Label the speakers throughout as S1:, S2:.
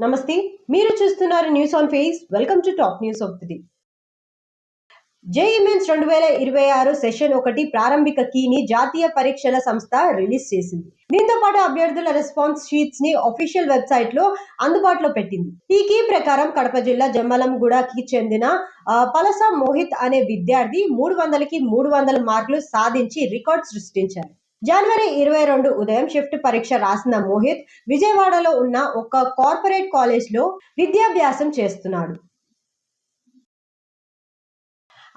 S1: నమస్తే, మీరు చూస్తున్నారు news on face. Welcome to top news of the day. JEE mains 2026 session 1 ప్రారంభిక కీని జాతీయ పరీక్షల సంస్థ రిలీజ్ చేసింది. దీంతో పాటు అభ్యర్థుల రెస్పాన్స్ షీట్స్ ని అఫీషియల్ వెబ్సైట్ లో అందుబాటులో పెట్టింది. ఈ కీ ప్రకారం కడప జిల్లా జమ్మలంగూడకి చెందిన పలస మోహిత్ అనే విద్యార్థి 300కి 300 మార్కులు సాధించి రికార్డ్ సృష్టించారు. జనవరి 22 ఉదయం షిఫ్ట్ పరీక్ష రాసిన మోహిత్ విజయవాడలో ఉన్న ఒక కార్పొరేట్ కాలేజ్ లో విద్యాభ్యాసం చేస్తున్నాడు.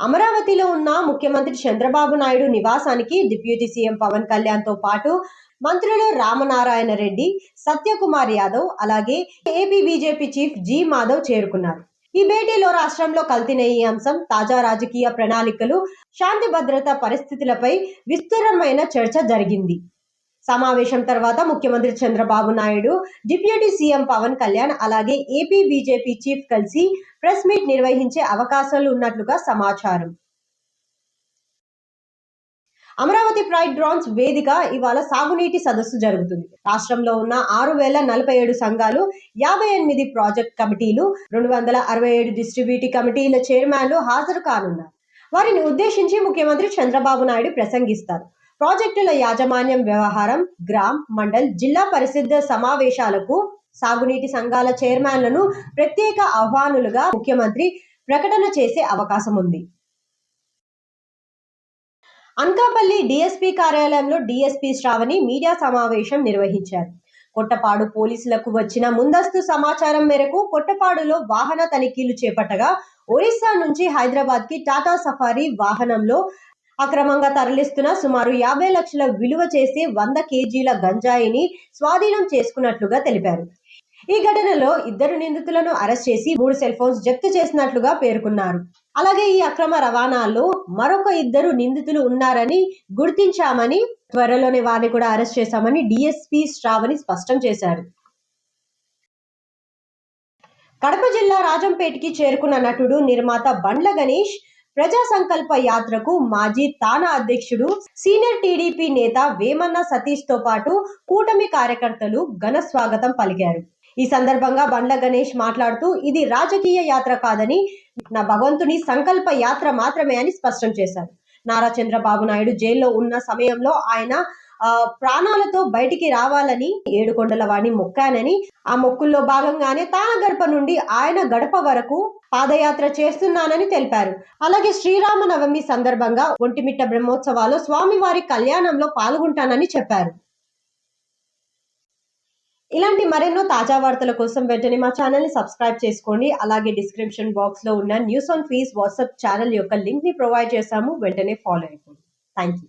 S1: అమరావతిలో ఉన్న ముఖ్యమంత్రి చంద్రబాబు నాయుడు నివాసానికి డిప్యూటీ సీఎం పవన్ కళ్యాణ్ తో పాటు మంత్రులు రామనారాయణ రెడ్డి, సత్యకుమార్ యాదవ్, అలాగే AP BJP chief G Madhav చేరుకున్నారు. ఈ భేటీలో రాష్ట్రంలో కల్తీనేయి అంశం, తాజా రాజకీయ ప్రణాళికలు, శాంతి భద్రత పరిస్థితులపై విస్తృతమైన చర్చ జరిగింది. సమావేశం తర్వాత ముఖ్యమంత్రి చంద్రబాబు నాయుడు, డిప్యూటీ సీఎం పవన్ కళ్యాణ్, అలాగే ఏపీ బీజేపీ చీఫ్ కలిసి ప్రెస్ మీట్ నిర్వహించే అవకాశాలు ఉన్నట్లుగా సమాచారం. అమరావతి ప్రైడ్ డ్రాన్స్ వేదిక ఇవాళ సాగునీటి సదస్సు జరుగుతుంది. రాష్ట్రంలో ఉన్న 6047 సంఘాలు, 58 ప్రాజెక్ట్ కమిటీలు, 267 డిస్ట్రిబ్యూటీ కమిటీల చైర్మన్లు హాజరు కానున్నారు. వారిని ఉద్దేశించి ముఖ్యమంత్రి చంద్రబాబు నాయుడు ప్రసంగిస్తారు. ప్రాజెక్టుల యాజమాన్యం వ్యవహారం, గ్రామ్, మండల్, జిల్లా పరిషత్ సమావేశాలకు సాగునీటి సంఘాల చైర్మన్లను ప్రత్యేక ఆహ్వానులుగా ముఖ్యమంత్రి ప్రకటన చేసే అవకాశం ఉంది. అనకాపల్లి డీఎస్పీ కార్యాలయంలో డీఎస్పీ శ్రావణి మీడియా సమావేశం నిర్వహించారు. కొట్టపాడు పోలీసులకు వచ్చిన ముందస్తు సమాచారం మేరకు కొట్టపాడులో వాహన తనిఖీలు చేపట్టగా ఒరిస్సా నుంచి హైదరాబాద్ కి టాటా సఫారీ వాహనంలో అక్రమంగా తరలిస్తున్న సుమారు 50 లక్షల విలువ చేసే 100 కేజీల గంజాయిని స్వాధీనం చేసుకున్నట్లుగా తెలిపారు. ఈ ఘటనలో 2 నిందితులను అరెస్ట్ చేసి 3 సెల్ ఫోన్స్ జప్తు చేసినట్లుగా పేర్కొన్నారు. అలాగే ఈ అక్రమ రవాణాలో మరొక 2 నిందితులు ఉన్నారని గుర్తించామని, త్వరలోనే వారిని కూడా అరెస్ట్ చేశామని డీఎస్పీ శ్రావణి స్పష్టం చేశారు. కడప జిల్లా రాజంపేటకి చేరుకున్న నటుడు, నిర్మాత బండ్ల గణేష్ ప్రజా సంకల్ప యాత్రకు మాజీ తానా అధ్యక్షుడు, సీనియర్ టీడీపీ నేత వేమన్న సతీష్ తో పాటు కూటమి కార్యకర్తలు ఘన స్వాగతం పలికారు. ఈ సందర్భంగా బండ్ల గణేష్ మాట్లాడుతూ, ఇది రాజకీయ యాత్ర కాదని, నా భగవంతుని సంకల్ప యాత్ర మాత్రమే అని స్పష్టం చేశారు. నారా చంద్రబాబు నాయుడు జైల్లో ఉన్న సమయంలో ఆయన ప్రాణాలతో బయటికి రావాలని 7 కొండల వాడిని మొక్కానని, ఆ మొక్కుల్లో భాగంగానే తానా గడప నుండి ఆయన గడప వరకు పాదయాత్ర చేస్తున్నానని తెలిపారు. అలాగే శ్రీరామనవమి సందర్భంగా ఒంటిమిట్ట బ్రహ్మోత్సవాల్లో స్వామివారి కళ్యాణంలో పాల్గొంటానని చెప్పారు. ఇలాంటి మరెన్నో తాజా వార్తల కోసం వెంటనే మా ఛానల్ ని సబ్స్క్రైబ్ చేసుకోండి. అలాగే డిస్క్రిప్షన్ బాక్స్ లో ఉన్న news on face WhatsApp channel యొక్క లింక్ ని ప్రొవైడ్ చేశాము. వెంటనే ఫాలో అయిపోండి. Thank you.